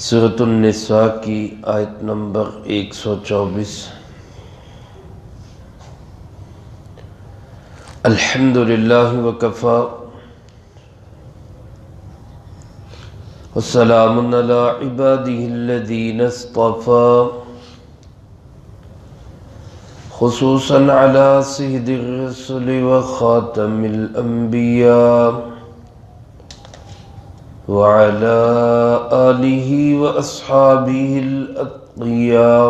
سورۃ النساء کی آیت نمبر 124۔ الحمدللہ وکفی وسلام علی عبادہ الذین اصطفی خصوصا علی سید الرسل وخاتم الانبیاء وعلى آلہ واصحابہ الاتقیاء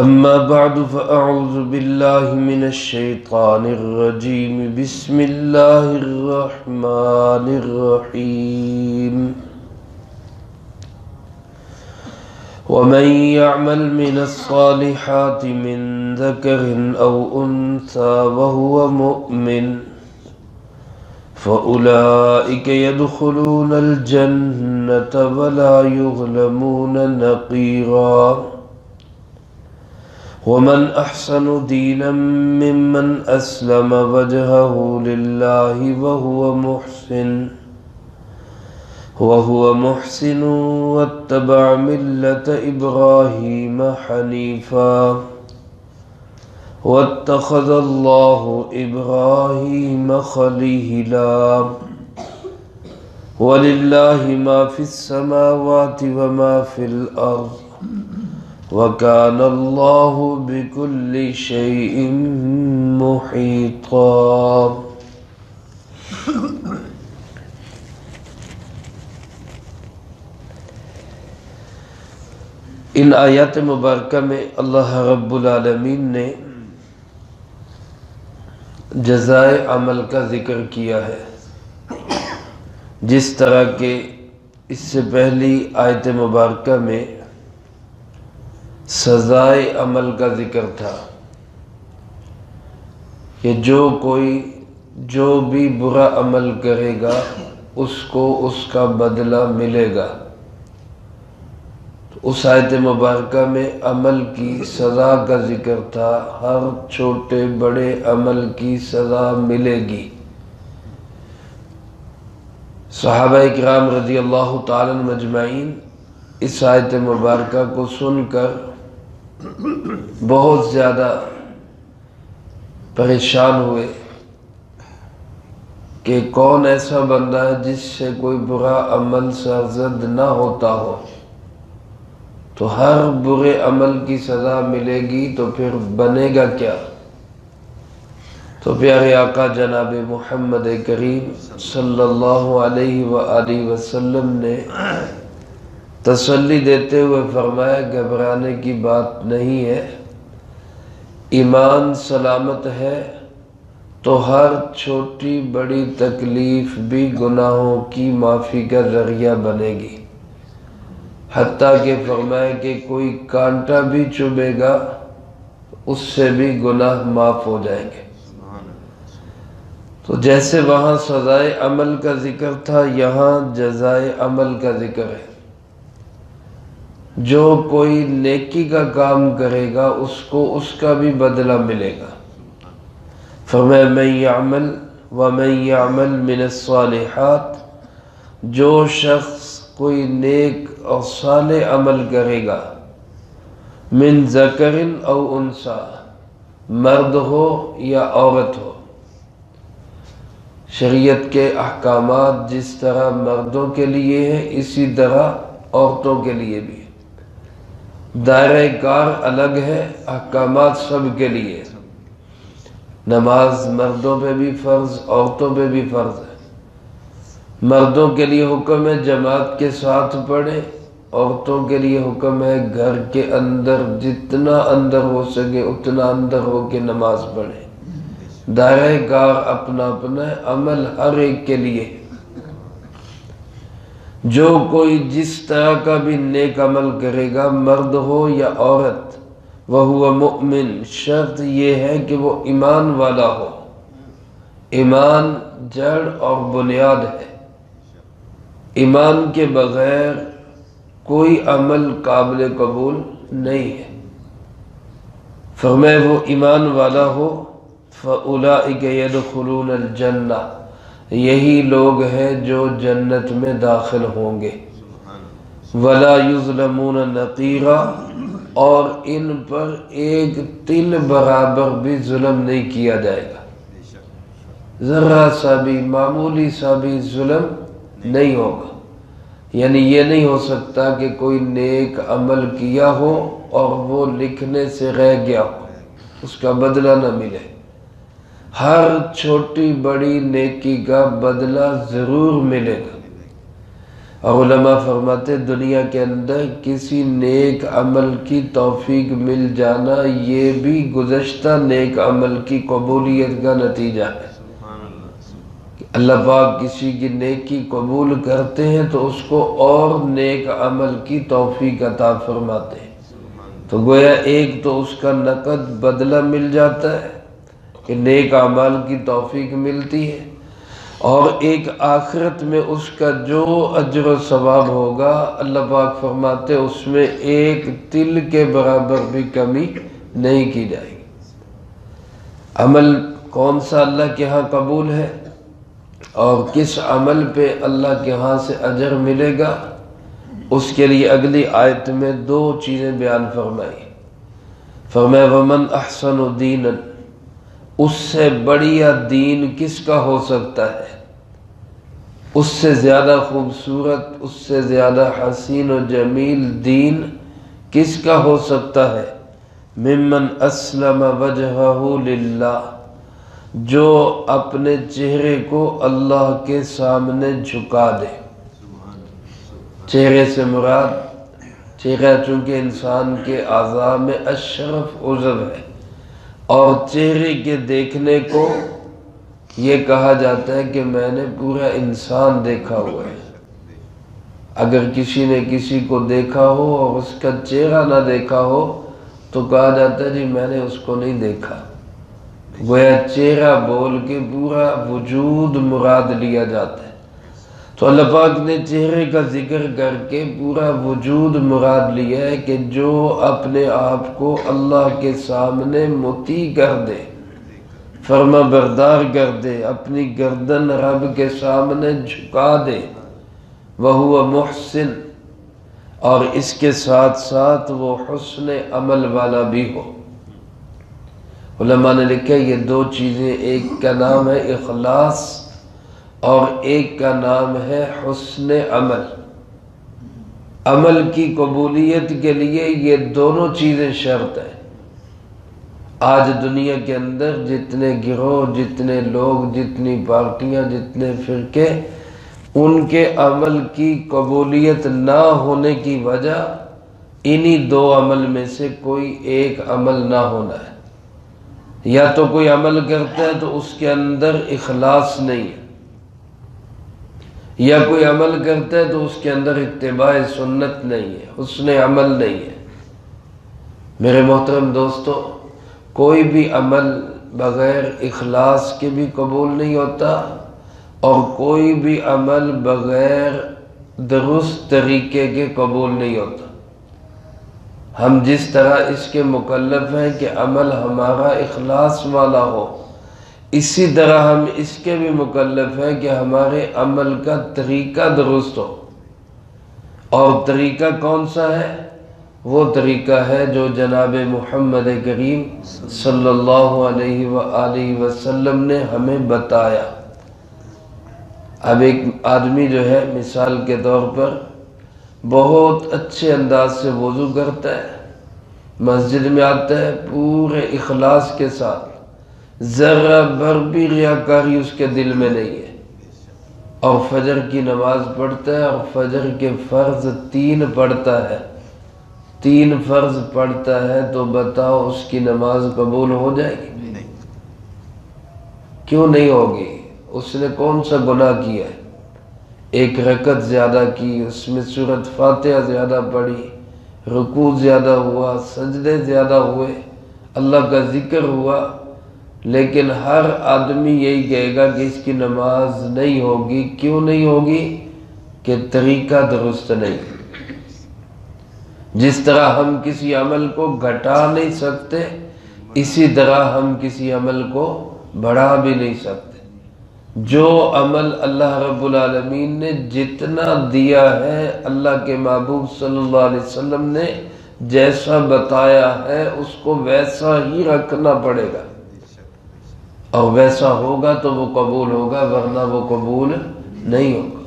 اما بعد فاعوذ باللہ من الشیطان الرجیم بسم اللہ الرحمن الرحیم ومن يعمل من الصالحات من ذکر او انثى وهو مؤمن فأولئك يدخلون الجنة ولا يظلمون نقيرا ومن أحسن دينا ممن أسلم وجهه لله وهو محسن واتبع ملة إبراهيم حنيفا واتخذ الله إبراهيم خليلا ولله ما في السماوات وما في الأرض وكان الله بكل شيء محيطا۔ ان آیات مبارکہ میں اللہ رب العالمین نے جزائے عمل کا ذکر کیا ہے، جس طرح کہ اس سے پہلی آیت مبارکہ میں سزائے عمل کا ذکر تھا کہ جو بھی برا عمل کرے گا اس کو اس کا بدلہ ملے گا۔ اس آیت مبارکہ میں عمل کی سزا کا ذکر تھا، ہر چھوٹے بڑے عمل کی سزا ملے گی۔ صحابہ اکرام رضی اللہ تعالی عنہم اجمعین اس آیت مبارکہ کو سن کر بہت زیادہ پریشان ہوئے کہ کون ایسا بندہ ہے جس سے کوئی برا عمل سرزد نہ ہوتا ہو، تو ہر برے عمل کی سزا ملے گی تو پھر بنے گا کیا؟ تو پیارے آقا جناب محمد کریم صلی اللہ علیہ وآلہ وسلم نے تسلی دیتے ہوئے فرمایا گھبرانے کی بات نہیں ہے، ایمان سلامت ہے تو ہر چھوٹی بڑی تکلیف بھی گناہوں کی معافی کا ذریعہ بنے گی، حتیٰ کہ فرمایا کہ کوئی کانٹا بھی چبھے گا اس سے بھی گناہ معاف ہو جائیں گے۔ تو جیسے وہاں سزائے عمل کا ذکر تھا، یہاں جزائے عمل کا ذکر ہے۔ جو کوئی نیکی کا کام کرے گا اس کو اس کا بھی بدلہ ملے گا۔ فرمایا وَمَن يَعْمَلْ مِنَ الصَّالِحَاتِ، جو شخص کوئی نیک اور صالح عمل کرے گا، من ذکر او انثی، مرد ہو یا عورت ہو۔ شریعت کے احکامات جس طرح مردوں کے لیے ہیں اسی طرح عورتوں کے لیے بھی، دائرہ کار الگ ہے، احکامات سب کے لیے۔ نماز مردوں پہ بھی فرض، عورتوں پہ بھی فرض ہے۔ مردوں کے لیے حکم ہے جماعت کے ساتھ پڑھیں، عورتوں کے لیے حکم ہے گھر کے اندر جتنا اندر ہو سکے اتنا اندر ہو کے نماز پڑھیں۔ دائرہ کار اپنا اپنا ہے، عمل ہر ایک کے لیے۔ جو کوئی جس طرح کا بھی نیک عمل کرے گا، مرد ہو یا عورت، وَهُوَ مُؤْمِن، شرط یہ ہے کہ وہ ایمان والا ہو۔ ایمان جڑ اور بنیاد ہے، ایمان کے بغیر کوئی عمل قابل قبول نہیں ہے۔ فرمایا وہ ایمان والا ہو، فَأُولَئِكَ يَدْخُلُونَ الْجَنَّةَ، یہی لوگ ہیں جو جنت میں داخل ہوں گے۔ ولا یظلمون نقیرا، اور ان پر ایک تل برابر بھی ظلم نہیں کیا جائے گا، ذرا سا بھی، معمولی سا بھی ظلم نہیں ہوگا۔ یعنی یہ نہیں ہو سکتا کہ کوئی نیک عمل کیا ہو اور وہ لکھنے سے رہ گیا ہو، اس کا بدلہ نہ ملے۔ ہر چھوٹی بڑی نیکی کا بدلہ ضرور ملے گا۔ اور علماء فرماتے دنیا کے اندر کسی نیک عمل کی توفیق مل جانا یہ بھی گزشتہ نیک عمل کی قبولیت کا نتیجہ ہے۔ اللہ پاک کسی کی نیکی قبول کرتے ہیں تو اس کو اور نیک عمل کی توفیق عطا فرماتے ہیں۔ تو گویا ایک تو اس کا نقد بدلہ مل جاتا ہے کہ نیک اعمال کی توفیق ملتی ہے، اور ایک آخرت میں اس کا جو اجر و ثواب ہوگا اللہ پاک فرماتے اس میں ایک تل کے برابر بھی کمی نہیں کی جائے گی۔ عمل کون سا اللہ کے ہاں قبول ہے اور کس عمل پہ اللہ کے ہاں سے اجر ملے گا، اس کے لیے اگلی آیت میں دو چیزیں بیان فرمائی۔ فرمایا وَمَنْ أَحْسَنُ دِينًا، اس سے بڑھیا دین کس کا ہو سکتا ہے، اس سے زیادہ خوبصورت، اس سے زیادہ حسین و جمیل دین کس کا ہو سکتا ہے، ممن اسلم وجہہ للہ، جو اپنے چہرے کو اللہ کے سامنے جھکا دے۔ چہرے سے مراد، چہرہ چونکہ انسان کے اعضاء میں اشرف عضو ہے، اور چہرے کے دیکھنے کو یہ کہا جاتا ہے کہ میں نے پورا انسان دیکھا ہوا ہے۔ اگر کسی نے کسی کو دیکھا ہو اور اس کا چہرہ نہ دیکھا ہو تو کہا جاتا ہے جی میں نے اس کو نہیں دیکھا۔ گویا چہرہ بول کے پورا وجود مراد لیا جاتا ہے۔ تو اللہ پاک نے چہرے کا ذکر کر کے پورا وجود مراد لیا ہے کہ جو اپنے آپ کو اللہ کے سامنے مطیع کر دے، فرما بردار کر دے، اپنی گردن رب کے سامنے جھکا دے، وَهُوَ محسن، اور اس کے ساتھ ساتھ وہ حسن عمل والا بھی ہو۔ علماء نے لکھا یہ دو چیزیں، ایک کا نام ہے اخلاص اور ایک کا نام ہے حسن عمل۔ عمل کی قبولیت کے لیے یہ دونوں چیزیں شرط ہیں۔ آج دنیا کے اندر جتنے گروہ، جتنے لوگ، جتنی پارٹیاں، جتنے فرقے، ان کے عمل کی قبولیت نہ ہونے کی وجہ انہی دو عمل میں سے کوئی ایک عمل نہ ہونا ہے۔ یا تو کوئی عمل کرتا ہے تو اس کے اندر اخلاص نہیں ہے، یا کوئی عمل کرتا ہے تو اس کے اندر اتباع سنت نہیں ہے، حسن عمل نہیں ہے۔ میرے محترم دوستو، کوئی بھی عمل بغیر اخلاص کے بھی قبول نہیں ہوتا، اور کوئی بھی عمل بغیر درست طریقے کے قبول نہیں ہوتا۔ ہم جس طرح اس کے مکلف ہیں کہ عمل ہمارا اخلاص والا ہو، اسی طرح ہم اس کے بھی مکلف ہیں کہ ہمارے عمل کا طریقہ درست ہو۔ اور طریقہ کون سا ہے؟ وہ طریقہ ہے جو جناب محمد کریم صلی اللہ علیہ وآلہ وسلم نے ہمیں بتایا۔ اب ایک آدمی جو ہے مثال کے طور پر بہت اچھے انداز سے وضو کرتا ہے، مسجد میں آتا ہے پورے اخلاص کے ساتھ، ذرہ بھر بھی ریاکاری اس کے دل میں نہیں ہے، اور فجر کی نماز پڑھتا ہے، اور فجر کے فرض 3 پڑھتا ہے، 3 فرض پڑھتا ہے، تو بتاؤ اس کی نماز قبول ہو جائے گی؟ نہیں۔ کیوں نہیں ہوگی؟ اس نے کون سا گناہ کیا ہے؟ ایک رکعت زیادہ کی، اس میں سورۃ فاتحہ زیادہ پڑھی، رکوع زیادہ ہوا، سجدے زیادہ ہوئے، اللہ کا ذکر ہوا، لیکن ہر آدمی یہی کہے گا کہ اس کی نماز نہیں ہوگی۔ کیوں نہیں ہوگی؟ کہ طریقہ درست نہیں۔ جس طرح ہم کسی عمل کو گھٹا نہیں سکتے، اسی طرح ہم کسی عمل کو بڑھا بھی نہیں سکتے۔ جو عمل اللہ رب العالمین نے جتنا دیا ہے اللہ کے محبوب صلی اللہ علیہ وسلم نے جیسا بتایا ہے اس کو ویسا ہی رکھنا پڑے گا، اور ویسا ہوگا تو وہ قبول ہوگا، ورنہ وہ قبول نہیں ہوگا۔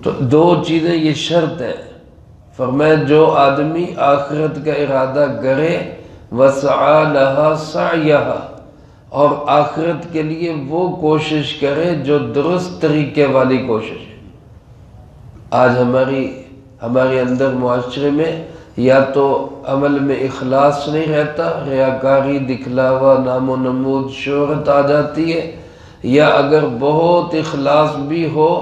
تو دو چیزیں یہ شرط ہے، فرمایا جو آدمی آخرت کا ارادہ کرے وسعى لها سعيها، اور آخرت کے لیے وہ کوشش کرے جو درست طریقے والی کوشش ہے۔ آج ہمارے اندر معاشرے میں یا تو عمل میں اخلاص نہیں رہتا، ریاکاری، دکھلاوا، نام و نمود، شہرت آ جاتی ہے، یا اگر بہت اخلاص بھی ہو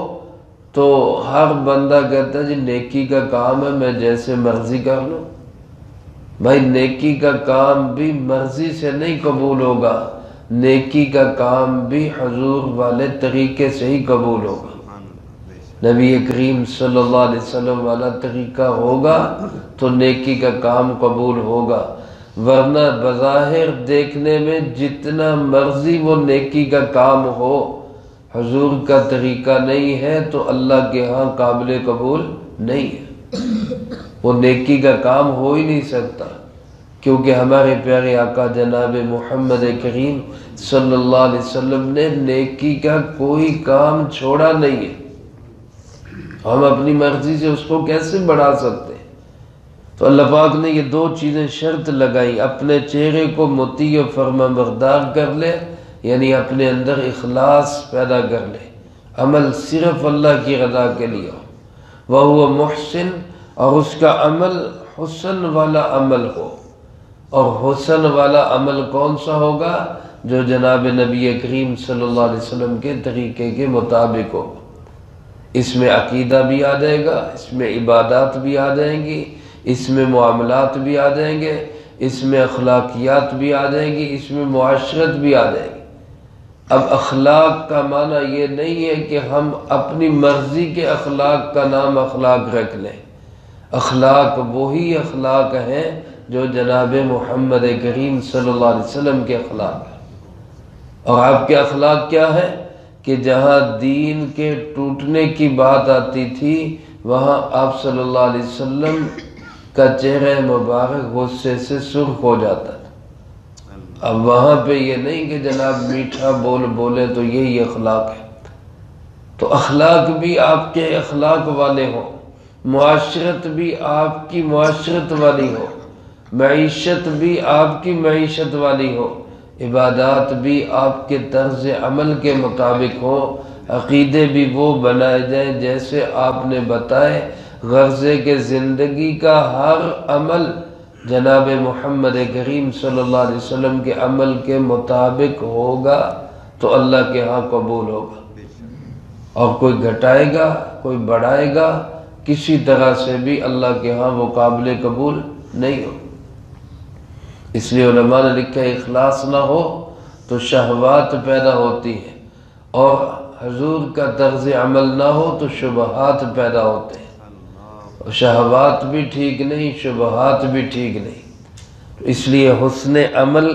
تو ہر بندہ کہتا ہے جی نیکی کا کام ہے میں جیسے مرضی کر لوں۔ بھائی نیکی کا کام بھی مرضی سے نہیں قبول ہوگا، نیکی کا کام بھی حضور والے طریقے سے ہی قبول ہوگا، نبی کریم صلی اللہ علیہ وسلم والا طریقہ ہوگا تو نیکی کا کام قبول ہوگا، ورنہ بظاہر دیکھنے میں جتنا مرضی وہ نیکی کا کام ہو، حضور کا طریقہ نہیں ہے تو اللہ کے ہاں قابل قبول نہیں ہے، وہ نیکی کا کام ہو ہی نہیں سکتا، کیونکہ ہمارے پیارے آقا جناب محمد کریم صلی اللہ علیہ وسلم نے نیکی کا کوئی کام چھوڑا نہیں ہے، ہم اپنی مرضی سے اس کو کیسے بڑھا سکتے ہیں؟ تو اللہ پاک نے یہ دو چیزیں شرط لگائی، اپنے چہرے کو مطیع و فرما بردار کر لے، یعنی اپنے اندر اخلاص پیدا کر لے، عمل صرف اللہ کی رضا کے لیے ہو، وَهُوَ مُحْسِن، اور اس کا عمل حسن والا عمل ہو، اور حسن والا عمل کون سا ہوگا؟ جو جناب نبی کریم صلی اللہ علیہ وسلم کے طریقے کے مطابق ہو۔ اس میں عقیدہ بھی آ جائے گا، اس میں عبادات بھی آ جائیں گی، اس میں معاملات بھی آ جائیں گے، اس میں اخلاقیات بھی آ جائیں گی، اس میں معاشرت بھی آ جائے گی۔ اب اخلاق کا معنی یہ نہیں ہے کہ ہم اپنی مرضی کے اخلاق کا نام اخلاق رکھ لیں، اخلاق وہی اخلاق ہیں جو جناب محمد کریم صلی اللہ علیہ وسلم کے اخلاق ہیں۔ اور آپ کے اخلاق کیا ہے کہ جہاں دین کے ٹوٹنے کی بات آتی تھی وہاں آپ صلی اللہ علیہ وسلم کا چہرہ مبارک غصے سے سرخ ہو جاتا تھا۔ اب وہاں پہ یہ نہیں کہ جناب میٹھا بولے تو یہی اخلاق ہے، تو اخلاق بھی آپ کے اخلاق والے ہوں، معاشرت بھی آپ کی معاشرت والی ہو، معیشت بھی آپ کی معیشت والی ہو، عبادات بھی آپ کے طرز عمل کے مطابق ہو، عقیدے بھی وہ بنائے جائیں جیسے آپ نے بتائے، غرضے کے زندگی کا ہر عمل جناب محمد کریم صلی اللہ علیہ وسلم کے عمل کے مطابق ہوگا تو اللہ کے ہاں قبول ہوگا، اور کوئی گھٹائے گا کوئی بڑھائے گا کسی طرح سے بھی اللہ کے ہاں وہ قابل قبول نہیں ہو۔ اس لیے علماء نے لکھا ہے اخلاص نہ ہو تو شہوات پیدا ہوتی ہیں، اور حضور کا طرز عمل نہ ہو تو شبہات پیدا ہوتے ہیں، شہوات بھی ٹھیک نہیں، شبہات بھی ٹھیک نہیں۔ اس لیے حسن عمل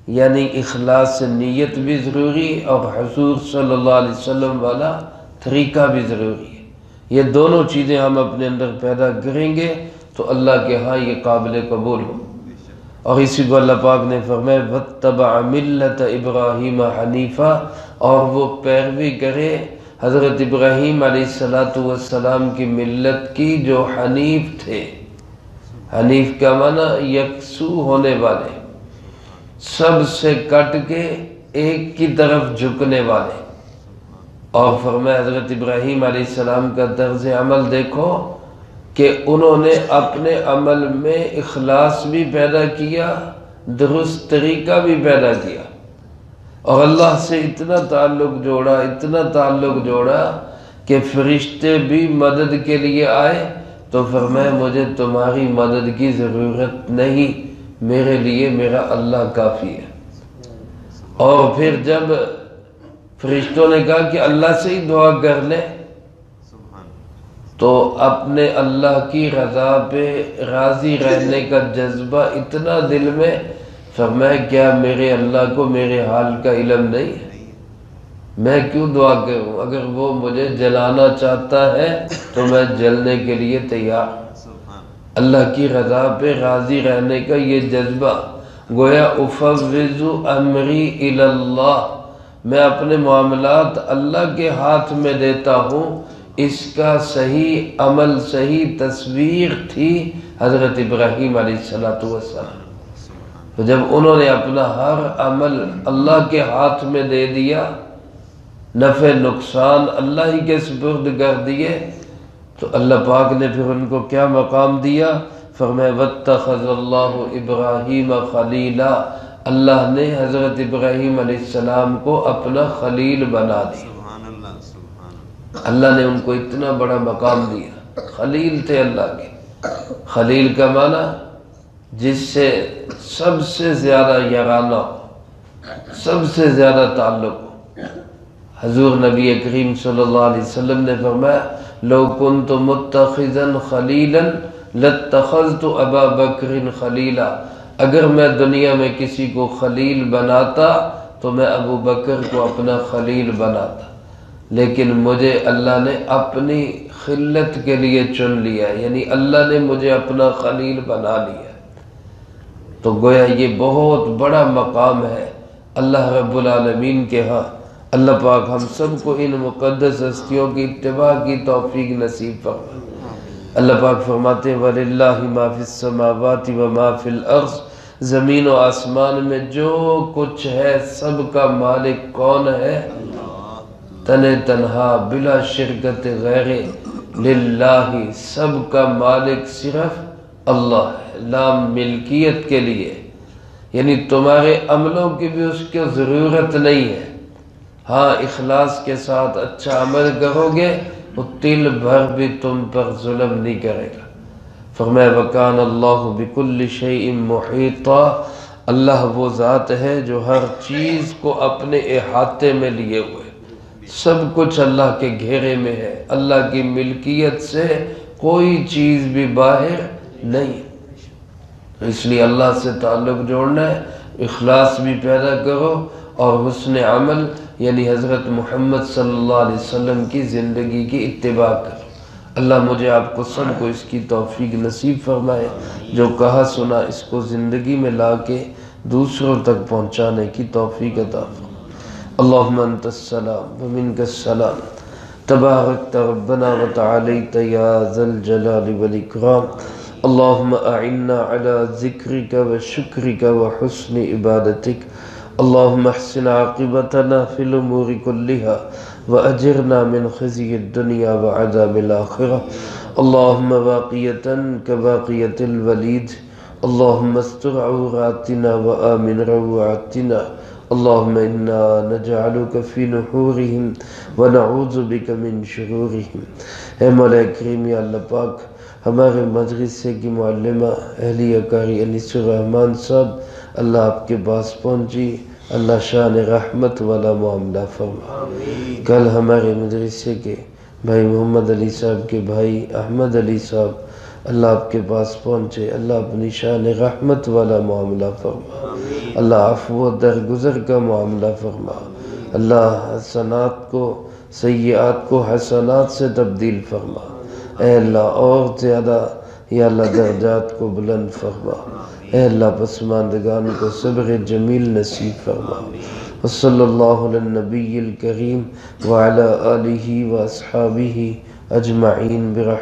یعنی اخلاص نیت بھی ضروری، اور حضور صلی اللہ علیہ وسلم والا طریقہ بھی ضروری ہے۔ یہ دونوں چیزیں ہم اپنے اندر پیدا کریں گے تو اللہ کے ہاں یہ قابل قبول ہو۔ اور اسی کو اللہ پاک نے فرمایا وَاتَّبَعَ مِلَّةَ إِبْرَاهِيمَ حَنِيفًا، اور وہ پیروی کرے حضرت ابراہیم علیہ السلام کی ملت کی جو حنیف تھے۔ حنیف کا معنی یکسو ہونے والے، سب سے کٹ کے ایک کی طرف جھکنے والے۔ اور فرمایا حضرت ابراہیم علیہ السلام کا طرز عمل دیکھو کہ انہوں نے اپنے عمل میں اخلاص بھی پیدا کیا، درست طریقہ بھی پیدا کیا، اور اللہ سے اتنا تعلق جوڑا کہ فرشتے بھی مدد کے لیے آئے تو فرمایا مجھے تمہاری مدد کی ضرورت نہیں، میرے لیے میرا اللہ کافی ہے۔ اور پھر جب فرشتوں نے کہا کہ اللہ سے ہی دعا کر لیں تو اپنے اللہ کی رضا پہ راضی رہنے کا جذبہ اتنا دل میں، فرمایا کیا میرے اللہ کو میرے حال کا علم نہیں ہے؟ میں کیوں دعا کروں؟ اگر وہ مجھے جلانا چاہتا ہے تو میں جلنے کے لیے تیار ہوں۔ اللہ کی رضا پہ راضی رہنے کا یہ جذبہ، گویا افوض امری الی اللہ، میں اپنے معاملات اللہ کے ہاتھ میں دیتا ہوں، اس کا صحیح عمل، صحیح تصویر تھی حضرت ابراہیم علیہ السلام۔ تو جب انہوں نے اپنا ہر عمل اللہ کے ہاتھ میں دے دیا، نفع نقصان اللہ ہی کے سپرد کر دیے، تو اللہ پاک نے پھر ان کو کیا مقام دیا؟ فرمایا واتخذ اللہ ابراہیم خلیلا، اللہ نے حضرت ابراہیم علیہ السلام کو اپنا خلیل بنا دیا۔ اللہ نے ان کو اتنا بڑا مقام دیا، خلیل تھے اللہ کے۔ خلیل کا معنی جس سے سب سے زیادہ یارانہ ہو، سب سے زیادہ تعلق ہو۔ حضور نبی کریم صلی اللہ علیہ وسلم نے فرمایا لو کنت متخذا خلیلا لاتخذت ابا بکر خلیلا، اگر میں دنیا میں کسی کو خلیل بناتا تو میں ابو بکر کو اپنا خلیل بناتا، لیکن مجھے اللہ نے اپنی خلت کے لیے چن لیا، یعنی اللہ نے مجھے اپنا خلیل بنا لیا۔ تو گویا یہ بہت بڑا مقام ہے اللہ رب العالمین کے ہاں۔ اللہ پاک ہم سب کو ان مقدس ہستیوں کی اتباع کی توفیق نصیب فرمائے۔ اللہ پاک فرماتے ہیں وَلِلَّهِ مَا فِي السَّمَاوَاتِ وَمَا فِي الْأَرْضِ، زمین و آسمان میں جو کچھ ہے سب کا مالک کون ہے؟ تن تنہا بلا شرکت غیر، للہ، سب کا مالک صرف اللہ ہے، لا ملکیت کے لیے، یعنی تمہارے عملوں کی بھی اس کی ضرورت نہیں ہے۔ ہاں اخلاص کے ساتھ اچھا عمل کرو گے وہ تل بھر بھی تم پر ظلم نہیں کرے گا۔ فرمایا وَكَانَ اللَّهُ بِكُلِّ شَيْءٍ مُحِيطًا، اللہ وہ ذات ہے جو ہر چیز کو اپنے احاطے میں لیے ہوئے، سب کچھ اللہ کے گھیرے میں ہے، اللہ کی ملکیت سے کوئی چیز بھی باہر نہیں۔ اس لیے اللہ سے تعلق جوڑنا ہے، اخلاص بھی پیدا کرو اور حسن عمل یعنی حضرت محمد صلی اللہ علیہ وسلم کی زندگی کی اتباع کرو۔ اللہ مجھے آپ کو سب کو اس کی توفیق نصیب فرمائے، جو کہا سنا اس کو زندگی میں لا کے دوسروں تک پہنچانے کی توفیق عطا فرمائے۔ اللہم انت السلام ومنک السلام، تبارکت ربنا وتعالیت یا ذا الجلال والاکرام۔ اللہم اعنا علی ذکرک وشکرک وحسن عبادتک۔ اللہم احسن عاقبتنا فی الامور کلہا وأجرنا من خزي الدنيا وعذاب الآخرة۔ اللهم باقية كباقية الوليد، اللهم استر عوراتنا وآمن روعاتنا، اللهم إنا نجعلك في نحورهم ونعوذ بك من شرورهم۔ اے مولا کریم یا اللہ پاک، ہمارے مدرسے کی معلمہ اہلیہ کاری انیس الرحمن صاحب اللہ آپ کے پاس پہنچی، اللہ شان رحمت والا معاملہ فرما۔ کل ہمارے مدرسے کے بھائی محمد علی صاحب کے بھائی احمد علی صاحب اللہ آپ کے پاس پہنچے، اللہ اپنی شان رحمت والا معاملہ فرما، اللہ عفو و درگزر کا معاملہ فرما، اللہ حسنات کو سیئات کو حسنات سے تبدیل فرما، اے اللہ اور زیادہ یا اللہ درجات کو بلند فرما، اے اللہ پسماندگان کو صبر جمیل نصیب فرما۔ وصلی اللہ علی النبی الکریم وعلی آلہ واصحابہ اجمعین برحمتہ۔